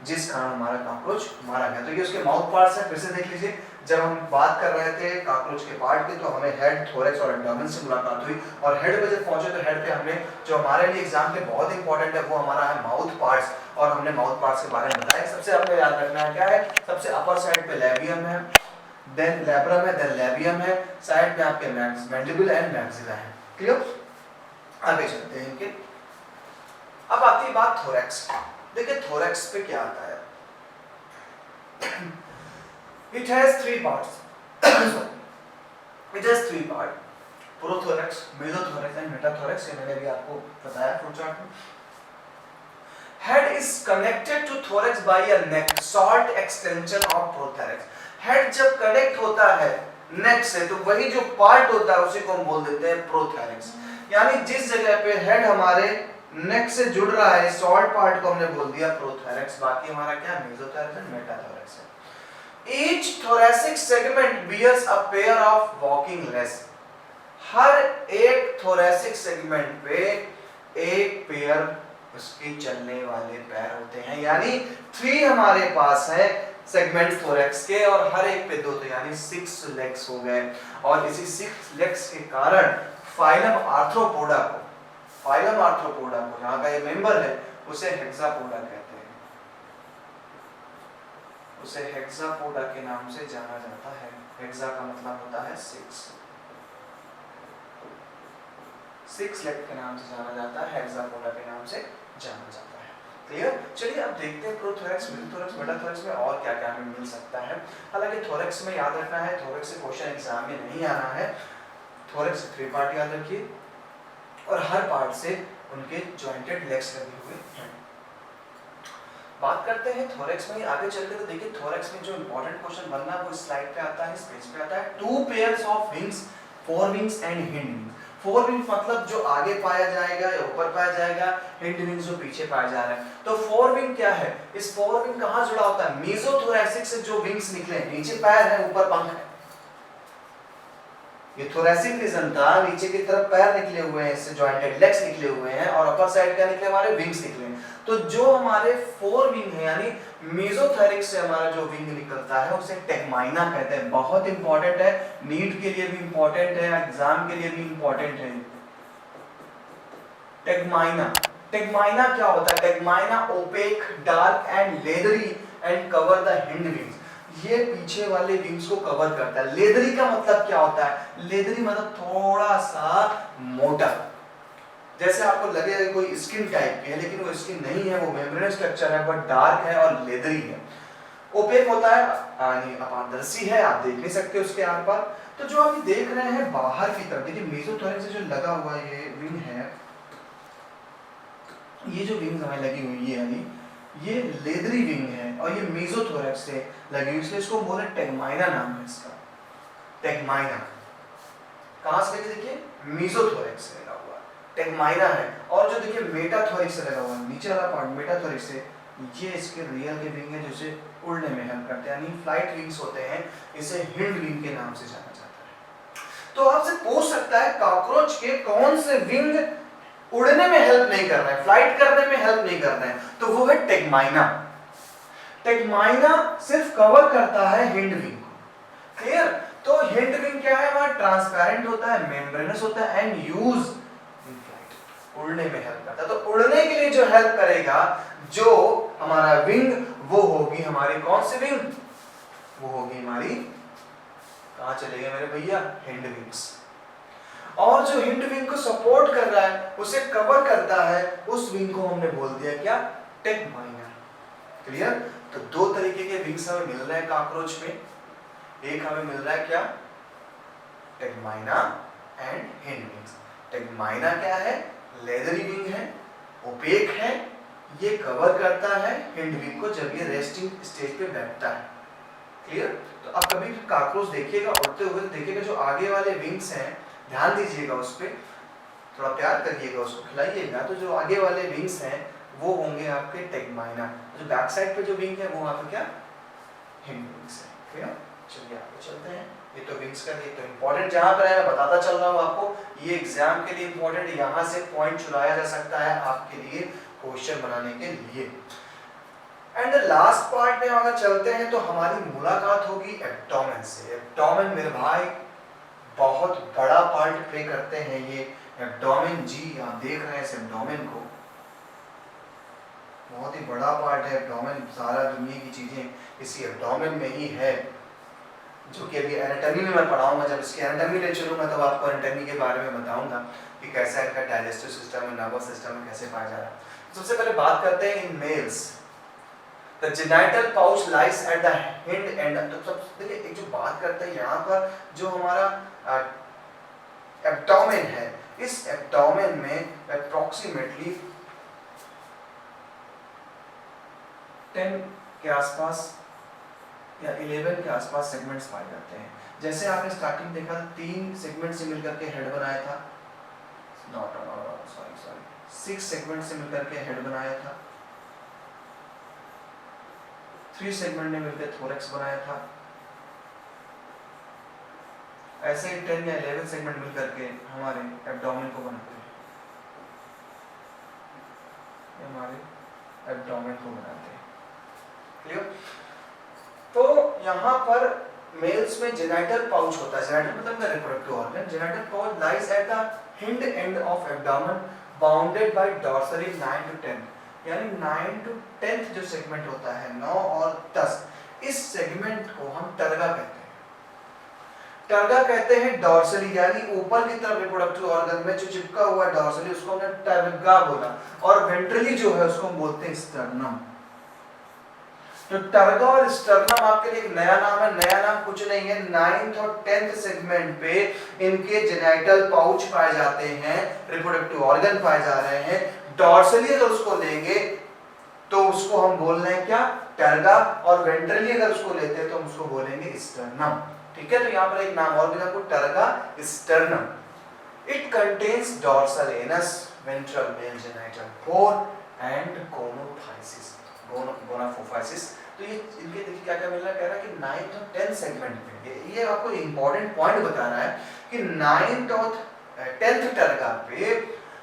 Speaker 1: जिस कारण हमारा कॉकरोच मारा गया। तो ये उसके माउथ पार्ट्स हैं, फिर से देख लीजिए। जब हम बात कर रहे थे कॉकरोच के पार्ट की तो हमें हेड, थोरैक्स और एब्डोमेन से मुलाकात हुई, और हेड पे जब पहुंचे तो हेड पे हमने जो हमारे लिए एग्जाम पे बहुत इंपॉर्टेंट है वो हमारा है माउथ पार्ट्स, और हमने माउथ पार्ट्स के बारे में बताया। सबसे आपको याद रखना है क्या है, सबसे अपर साइड पे लेबियम है, देन लैब्रम है, देन लेबियम है, साइड में आपके मैंडिबल एंड मैक्सिला है। क्लियर? आगे चलते हैं इनके। अब आती है बात थोरैक्स। देखिए थोरैक्स पे क्या आता है, it has 3 parts. It has three part, prothorax, mesothorax and metathorax, ये मैंने भी आपको बताया फ्लो चार्ट में। Head is connected to thorax by a neck, short extension of prothorax. Head जब कनेक्ट होता है नेक से तो वही जो पार्ट होता है उसी को हम बोल देते हैं प्रोथोरैक्स। यानी जिस जगह पे हेड हमारे नेक से जुड़ रहा है, शॉर्ट पार्ट को हमने बोल दिया प्रोथोरैक्स, बाकी हमारा क्या मेसोथोरैक्स एंड मेटाथोरैक्स है। Each thoracic segment bears a pair of walking legs. हर एक thoracic segment पे एक पेयर उसके चलने वाले पैर होते हैं, यानी 3 हमारे पास है सेगमेंट थोरैक्स के और हर एक पे 2, तो यानी 6 लेग्स हो गए। और इसी 6 लेग्स के कारण फाइलम आर्थ्रोपोडा को जहाँ का ये मेंबर है उसे हेक्सापोडा कहते हैं, उसे हेक्सापोडा के नाम से जाना जाता है। हेक्सा का मतलब होता है 6 लेग के नाम से जाना जाता है, हेक्सापोडा के नाम से जाना जाता है। क्लियर? चलिए अब देखते हैं प्रोथोरैक्स, मेसोथोरैक्स, मेटाथोरैक्स में और क्या क्या हमें मिल सकता है। हालांकि थोरैक्स में याद रखना है, थोरैक्स से क्वेश्चन एग्जाम में नहीं आना है। थोरैक्स से 3 पार्ट याद रखिए और हर पार्ट से उनके जॉइंटेड लेग्स लगे हुए हैं। बात करते हैं थोरैक्स में आगे चलकर, तो देखिए थोरैक्स में जो इंपॉर्टेंट क्वेश्चन बनना है वो इस स्लाइड पे आता है, इस पेज पे आता है। 2 pairs of wings, four wings and hind wings. Four wings मतलब जो आगे पाया जाएगा या ऊपर पाया जाएगा, हिंड विंग्स जो पीछे पाया जा रहा है। तो फोर विंग क्या है? इस फोर विंग कहां जुड़ा होता है? मेसोथोरैसिक से जो विंग्स निकले, नीचे पैर है ऊपर पंख है, ये थोरैसिक रीजन था, नीचे की तरफ पैर निकले हुए हैं, इससे जॉइंटेड लेग्स निकले हुए हैं और अपर साइड क्या निकले? हमारे विंग्स निकले हैं। तो जो हमारे फोर विंग है यानी मेसोथोरैक्स से हमारा जो विंग निकलता है उसे टेगमाइना कहते हैं। बहुत इंपॉर्टेंट है, नीट के लिए भी इंपॉर्टेंट है, एग्जाम के लिए भी इंपॉर्टेंट है। टेगमाइना, टेगमाइना क्या होता है? Tegmina opaque, dark and leathery and cover the hind wings. ये पीछे वाले विंग्स को कवर करता है। लेदरी का मतलब क्या होता है? लेदरी मतलब थोड़ा सा मोटा, जैसे आपको लगेगा कोई स्किन टाइप की है लेकिन वो स्किन नहीं है, वो मेम्ब्रेन स्ट्रक्चर है, बट डार्क है और लेदरी है। ओपेक होता है यानी अपारदर्शी है, आप देख नहीं सकते उसके आर पार। तो जो आप देख रहे हैं बाहर की तरफ, देखिए मेसोथोरैक्स से जो लगा हुआ ये विंग है, ये जो विंग्स हमें लगी हुई है यानी ये लेदरी विंग है और ये मेसोथोरैक्स से लगी हुई, इसलिए इसको बोले टेगमाइना नाम है इसका। टेगमाइना कहां से लगी? देखिए मेसोथोरैक्स से लगा हुआ टेगमाइना है। और जो देखिए मेटाथोरैक्स से लगा हुआ नीचे वाला पार्ट मेटाथोरैक्स से, ये इसके रियर के विंग है जिसे उड़ने में हेल्प करते हैं, यानी फ्लाइट विंग्स होते हैं, इसे हिंड विंग के नाम से जाना जाता है। तो आपसे पूछ सकता है कॉकरोच के कौन से विंग उड़ने में हेल्प नहीं कर रहे हैं, फ्लाइट करने में हेल्प नहीं कर रहे हैं? तो वो है टेगमाइना। टेगमाइना सिर्फ कवर करता है हिंड विंग को। क्लियर? तो हिंड विंग क्या है? वहां ट्रांसपेरेंट होता है, मेम्ब्रेनस होता है एंड यूज इन फ्लाइट, उड़ने में हेल्प करता है। तो उड़ने के लिए जो हेल्प करेगा जो हमारा विंग, वो होगी हमारी कौन सी विंग? वो होगी हमारी, कहां चलेंगे मेरे भैया? Hind wings. और जो हिंड विंग को सपोर्ट कर रहा है, उसे कवर करता है, उस विंग को हमने बोल दिया क्या? टेगमाइना। क्लियर? तो 2 तरीके के विंग्स हमें मिल रहे हैं कॉकरोच में। एक हमें मिल रहा है क्या? टेगमाइना एंड हिंड विंग्स। टेगमाइना क्या है? लेदरी विंग है, ओपेक है, ये कवर करता है हिंड विंग को जब ये रेस्टिंग स्टेज पे बैठता है। क्लियर? तो अब कभी भी कॉकरोच देखिएगा उड़ते हुए, देखिएगा जो आगे वाले विंग्स हैं, ध्यान दीजिएगा उस पर, थोड़ा प्यार करिएगा, उसको खिलाइएगा। तो जो आगे वाले विंग्स हैं वो होंगे आपके टेगमाइना, जो बैक साइड पे जो विंग है वो आपके क्या? हिंड विंग्स है। क्लियर? चलिए आगे चलते हैं। ये तो विंग्स का, ये तो इंपॉर्टेंट जहां पर है मैं बताता चल रहा हूं आपको, ये एग्जाम के लिए इंपॉर्टेंट, यहां से पॉइंट चुराया जा सकता है आपके लिए क्वेश्चन बनाने के लिए। एंड लास्ट पार्ट में अगर चलते हैं तो हमारी मुलाकात होगी एब्डोमेन से। एब्डोमेन मेरे भाई बहुत बड़ा पार्ट प्ले करते हैं ये एब्डोमेन। जी आप देख रहे हैं इस एब्डोमेन को, बहुत ही बड़ा पार्ट है एब्डोमेन। सारा दुनिया की चीजें इसी एब्डोमेन में ही है, जो कि अभी एनाटॉमी में मैं पढ़ाऊंगा। जब इसकी एनाटॉमी ले चलूंगा तब आपको एनाटॉमी के बारे में बताऊंगा कि कैसा इनका डाइजेस्टिव सिस्टम है, नर्वस सिस्टम में कैसे पाया जा रहा है। सबसे पहले बात करते हैं in males. The genital pouch lies at the hind and. तो सब देखिए एक जो बात करते हैं यहाँ पर, जो हमारा एब्डोमेन है, इस एब्डोमेन में अप्रोक्सीमेटली 10 के आसपास या 11 के आसपास सेगमेंट्स पाए जाते हैं। जैसे आपने स्टार्टिंग देखा 3 सेगमेंट से मिलकर के हेड बनाया था, नॉट सॉरी 6 सेगमेंट से मिलकर के हेड बनाया था, 3 सेगमेंट ने मिलकर थोरैक्स बनाया था, ऐसे ही 10 या 11 सेगमेंट मिलकर के हमारे एब्डोमेन को बनाते हैं, हमारे एब्डोमेन को बनाते हैं। क्लियर? तो यहाँ पर मेल्स में जेनाइटल पाउच होता है, जेनाइटल मतलब reproductive organ, genital pouch lies at the hind end of abdomen bounded by dorsally 9 to 10, यानी 9 to 10th जो सेगमेंट होता है 9 और 10, इस सेगमेंट को हम टर्गा कहते हैं। टर्गा कहते हैं डॉर्सली, यानी ऊपर की तरफ रिप्रोडक्टिव ऑर्गन में जो चिपका हुआ है डॉर्सली, उसको हमने टर्गा बोला, और वेंट्रली जो है उसको हम बोलते हैं स्टर्नम। तो टर्गा और स्टर्नम आपके लिए एक नया नाम है, नया नाम कुछ नहीं है, 9th और 10th सेगमेंट पे इनके जेनाइटल पाउच पाए जाते हैं, रिप्रोडक्टिव ऑर्गन पाए जा रहे हैं। डॉर्सली अगर उसको लेंगे तो उसको हम बोल रहे हैं क्या, टर्गा, और वेंट्रली अगर उसको लेते हैं तो हम उसको बोलेंगे स्टर्नम। ठीक है, तो यहाँ पर एक नाम और भी आपको, terga sternum. It contains dorsal anus, ventral male genital pore and gonapophysis, gonapophysis. तो ये इनके देखिए क्या क्या मिल रहा है, कह रहा है कि 9th और 10th सेगमेंट में, ये आपको इंपॉर्टेंट पॉइंट बता रहा है कि 9th और 10th टर्गा पे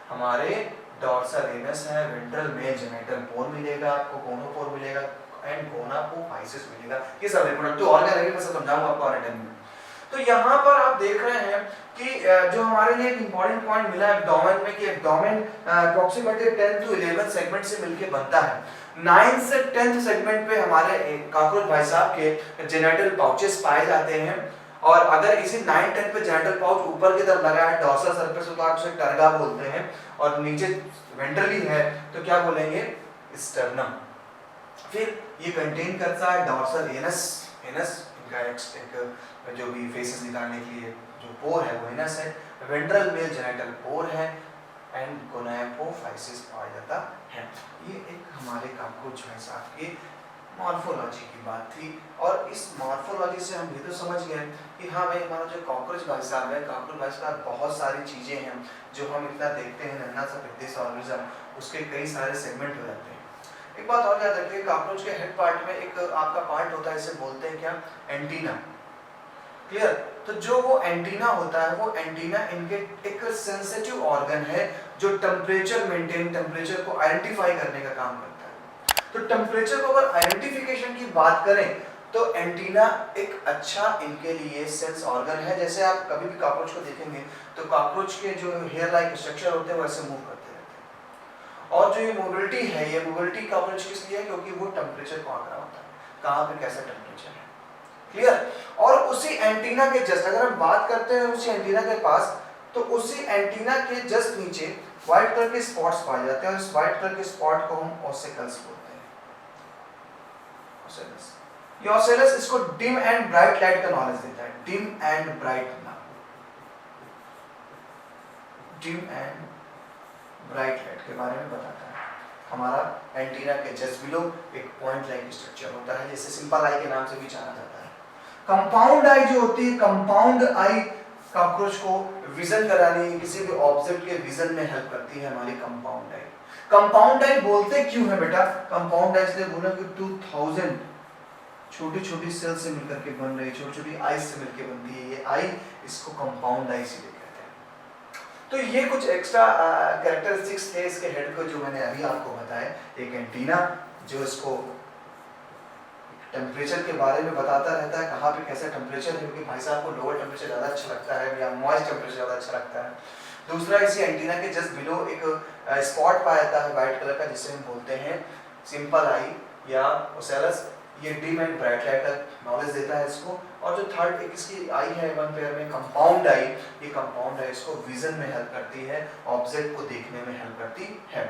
Speaker 1: हमारे डॉर्सल एनस है, वेंट्रल मेल जेनाइटल पोर मिलेगा आपको, गोनोपोर मिलेगा एंड गोनाफोफाइसिस मिलेगा। ये सब रिप्रोडक्टिव ऑर्गन है, मैं समझाऊंगा आपको रिटर्न में। तो यहाँ पर आप देख रहे हैं कि जो हमारे लिए एक इंपॉर्टेंट पॉइंट मिला है एब्डोमेन में, कि एब्डोमेन अप्रोक्सीमेटली 10 to 11 सेगमेंट से मिलके बनता है। 9 से 10th सेगमेंट पे हमारे कॉकरोच भाई साहब के जेनाइटल पाउचेस पाए जाते हैं, और अगर इसी 9-10 पे जेनाइटल पाउच ऊपर की तरफ लगा है डॉर्सल सरफेस, तो आप उसे टर्गा बोलते हैं, और नीचे वेंट्रली है तो क्या बोलेंगे, स्टर्नम। फिर ये कंटेन करता है डॉर्सल एनस, इनका एक जो भी फेसेस निकालने के लिए जो पोर है वो एनस है, वेंट्रल मेल जेनाइटल पोर है एंड गोनाफोफाइसिस पाया जाता है। ये एक हमारे कॉकरोच भाई साहब की मॉर्फोलॉजी की बात थी, और इस मॉर्फोलॉजी से हम ये तो समझ गए कि हाँ भाई हमारा जो कॉकरोच भाई साहब है, कॉकरोच भाई साहब बहुत सारी चीज़ें हैं जो हम इतना देखते हैं, नन्हा सा पिद्दी सा ऑर्गेनिज्म, उसके कई सारे सेगमेंट हो जाते हैं। एक बात और याद रखिए, कॉकरोच के हेड पार्ट में एक आपका पार्ट होता है, इसे बोलते हैं क्या, एंटीना। क्लियर? तो जो वो एंटीना होता है, वो एंटीना इनके एक सेंसिटिव ऑर्गन है जो टेम्परेचर मेंटेन, टेम्परेचर को आइडेंटिफाई करने का काम करता है। तो टेम्परेचर को अगर आइडेंटिफिकेशन की बात करें तो एंटीना एक अच्छा इनके लिए सेंस ऑर्गन है। जैसे आप कभी भी कॉकरोच को देखेंगे तो कॉकरोच के जो हेयर लाइक स्ट्रक्चर होते हैं वैसे मूव करते रहते हैं, और जो ये मोबिलिटी है, ये मोबिलिटी कॉकरोच किस लिए है, क्योंकि वो टेम्परेचर को आंक रहा होता है, कहाँ पे कैसा टेम्परेचर है। क्लियर? और उसी एंटीना के जस्ट अगर हम बात करते हैं उसी एंटीना के पास, तो उसी एंटीना के जस्ट नीचे व्हाइट कलर के स्पॉट्स पाए जाते हैं, और इस व्हाइट कलर के स्पॉट को हम ऑसिकल्स बोलते हैं। ऑसिकल्स, ये ऑसिकल्स इसको डिम एंड ब्राइट लाइट का नॉलेज देता है, dim and bright light, dim and bright light के बारे में बताता है। हमारा एंटीना के जस्ट बिलो एक पॉइंट लाइक स्ट्रक्चर होता है, जिसे सिंपल आई के नाम से भी जाना जाता है। कंपाउंड आई जो होती है, कंपाउंड आई कॉकरोच को विजन कराने, किसी भी ऑब्जेक्ट के विजन में हेल्प करती है हमारी कंपाउंड आई। कंपाउंड आई बोलते क्यों है बेटा, कंपाउंड आई इसलिए बोला कि 2000 छोटी छोटी सेल से मिलकर के बन रही, छोटी छोटी आई से मिलकर बनती है ये आई, इसको कंपाउंड आई से कहते हैं। तो ये कुछ एक्स्ट्रा कैरेक्टरिस्टिक्स थे इसके हेड को जो मैंने अभी आपको बताया। एक एंटीना जो इसको टेम्परेचर के बारे में बताता रहता है, कहाँ पे कैसा टेम्परेचर है, क्योंकि भाई साहब को लोअर टेम्परेचर ज़्यादा अच्छा लगता है या मॉइस्ट टेम्परेचर ज़्यादा अच्छा लगता है। दूसरा, इसी एंटीना के जस्ट बिलो एक स्पॉट पाया जाता है वाइट कलर का, जिसे हम बोलते हैं सिंपल आई या ओसेलस। ये डिम एंड ब्राइट लाइट का नॉलेज देता है इसको। और जो थर्ड एक इसकी आई है वन पेयर में, कंपाउंड आई, ये कंपाउंड आई इसको विजन में हेल्प करती है, ऑब्जेक्ट को देखने में हेल्प करती है।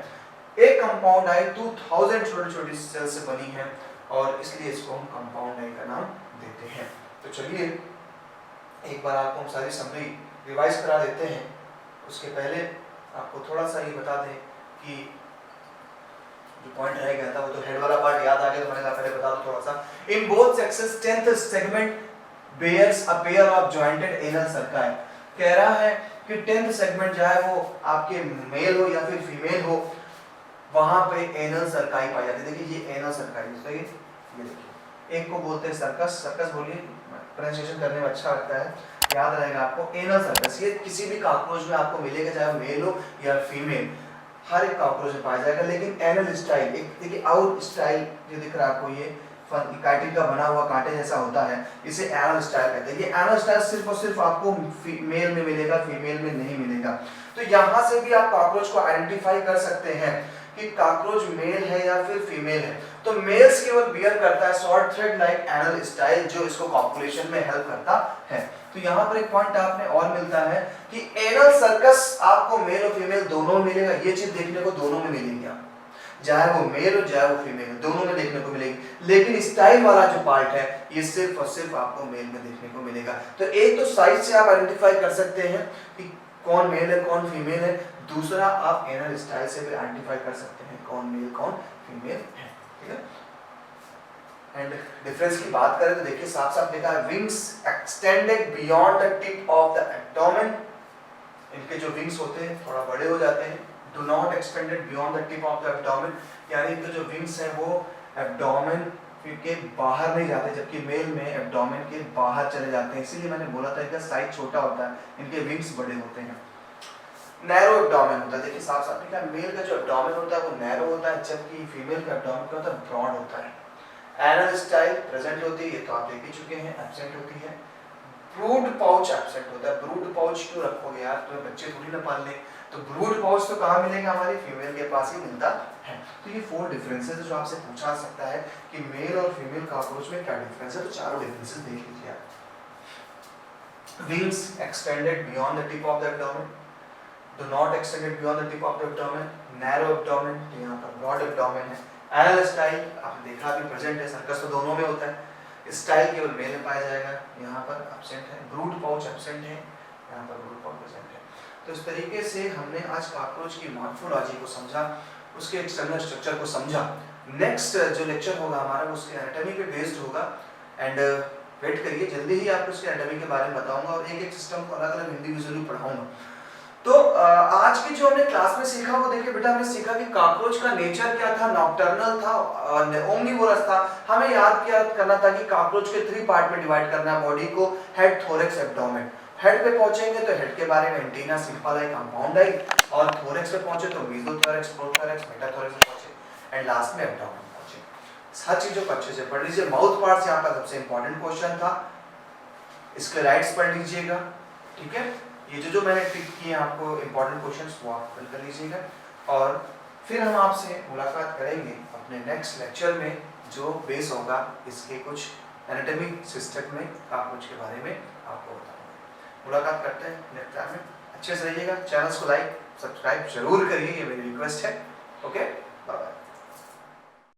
Speaker 1: एक कंपाउंड आई 2000 छोटी छोटी सेल से बनी है, और इसलिए इसको हम कंपाउंड आई का नाम देते हैं। तो चलिए एक बार आपको हम सारी समरी रिवाइज करा देते हैं। उसके पहले आपको थोड़ा सा ये बता दें कि जो पॉइंट रह गया था वो तो हेड वाला पार्ट याद आ गया, तो मैंने कहा पहले बता दो थोड़ा सा। In both sexes 10th segment bears a pair of jointed anal cerci. कह रहा है कि 10th सेगमेंट चाहे वो आपके मेल हो या फिर फीमेल हो, वहां पे एनल सर्काई पाई जाती है। देखिए ये एनल सर्काई, ये देखिए एक को बोलते हैं सर्कस। सर्कस बोलिए, प्रोनाउंसिएशन करने में अच्छा लगता है, याद रहेगा आपको। एनल सर्कस ये किसी भी कॉकरोच में आपको मिलेगा, चाहे मेल हो या फीमेल, हर एक कॉकरोच में पाया जाएगा। लेकिन एनल स्टाइल, एक देखिए आउट स्टाइल जो दिख रहा है आपको, ये काइटिन का बना हुआ कांटे जैसा होता है, इसे एनल स्टाइल कहते हैं। ये एनल स्टाइल सिर्फ और सिर्फ आपको मेल में मिलेगा, फीमेल में नहीं मिलेगा। तो यहाँ से भी आप कॉकरोच को आइडेंटिफाई कर सकते हैं कि कॉकरोच मेल है या फिर फीमेल है। तो मेल्स केवल बियर करता है short thread like anal style, जो इसको कॉपुलेशन में हेल्प करता है। तो यहाँ पर एक पॉइंट आपने और मिलता है कि एनल सर्कस आपको मेल और फीमेल दोनों में मिलेगा। ये चीज देखने को दोनों में मिलेगी, आप चाहे वो मेल हो चाहे वो फीमेल हो, दोनों में देखने को मिलेगी। लेकिन स्टाइल वाला जो पार्ट है ये सिर्फ और सिर्फ आपको मेल में देखने को मिलेगा। तो एक तो साइज से आप आइडेंटिफाई कर सकते हैं कि कौन मेल है कौन फीमेल है, दूसरा आप एनल स्टाइल से भी आइडेंटिफाई कर सकते हैं कौन मेल कौन फीमेल है। ठीक है, एंड डिफरेंस की बात करें तो देखिए साफ साफ लिखा है wings extended beyond the tip of the abdomen. इनके जो विंग्स होते हैं थोड़ा बड़े हो जाते हैं। Do not extended beyond the tip of the abdomen, यानी इनके जो विंग्स हैं वो एब्डोमेन के बाहर नहीं जाते, जबकि मेल में एब्डोमेन के बाहर चले जाते हैं। इसीलिए मैंने बोला था इनका साइज छोटा होता है, इनके विंग्स बड़े होते हैं। नैरो एब्डोमेन होता है, देखिए साफ साफ लिखा है मेल का जो एब्डोमेन होता है वो नैरो होता है, जबकि फीमेल का एब्डोमेन क्या होता है ब्रॉड होता है। एनल स्टाइल प्रेजेंट होती है, ये तो आप देख ही चुके हैं, एब्सेंट होती है। ब्रूड पाउच एब्सेंट होता है। ब्रूड पाउच क्यों रखोगे यार, तुम्हें बच्चे थोड़ी ना पालने, तो ब्रूड पाउच तो कहाँ मिलेगा, हमारी फीमेल के पास ही मिलता है। तो ये 4 डिफरेंसेस जो आपसे पूछा सकता है कि मेल और फीमेल कॉकरोच में क्या डिफरेंस है, तो चारों डिफरेंसेस देख लीजिए आप। Wings extended beyond the tip of the abdomen, do not extended beyond the tip of the abdomen, narrow abdomen, तो यहाँ पर ब्रॉड एब्डोमेन है। एनल स्टाइल आपने देखा भी प्रेजेंट है, सर्कस तो दोनों में होता है। स्टाइल केवल मेल में पाया जाएगा, यहाँ पर एब्सेंट है। ब्रूड पाउच एब्सेंट है, यहाँ पर ब्रूड पाउच प्रेजेंट है। तो इस तरीके से हमने आज कॉकरोच की मॉर्फोलॉजी को समझा, उसके एक्सटर्नल स्ट्रक्चर को समझा। नेक्स्ट जो लेक्चर होगा हमारा उसके एनाटॉमी पे बेस्ड होगा, एंड वेट करिए, जल्दी ही आपको उसके एनाटॉमी के बारे में बताऊंगा और एक एक सिस्टम को अलग अलग इंडिविजुअली पढ़ाऊंगा। तो आज की जो हमने क्लास में सीखा वो देखिए बेटा, हमने सीखा कि कॉकरोच का नेचर क्या था, नॉकटर्नल था, ओमनिवोरस था। हमें याद क्या करना था कि कॉकरोच के 3 पार्ट में डिवाइड करना है बॉडी को, हेड, थोरैक्स, एब्डोमेन। हेड पे पहुंचेंगे तो हेड के बारे में एंटीना, सिंपल आई, कंपाउंड आई, और थोरैक्स पे पहुंचे तो मेसोथोरैक्स, प्रोथोरैक्स, मेटाथोरैक्स पे पहुंचे, एंड लास्ट में एब्डोमेन पहुंचे। हर चीजों को अच्छे से पढ़ लीजिए। माउथ पार्ट्स यहाँ का सबसे इंपॉर्टेंट क्वेश्चन था, स्क्लेराइड्स पढ़ लीजिएगा। ठीक है, ये जो मैंने टिक किए आपको इंपॉर्टेंट क्वेश्चंस वो आप फिल कर लीजिएगा, और फिर हम आपसे मुलाकात करेंगे अपने नेक्स्ट लेक्चर में जो बेस होगा इसके कुछ एनाटॉमी सिस्टम में कॉकरोच के बारे में आपको बताऊंगा। मुलाकात करते हैं नेक्स्ट टाइम में। अच्छे से रहिएगा, चैनल्स को लाइक सब्सक्राइब जरूर करिए, ये मेरी रिक्वेस्ट है। ओके।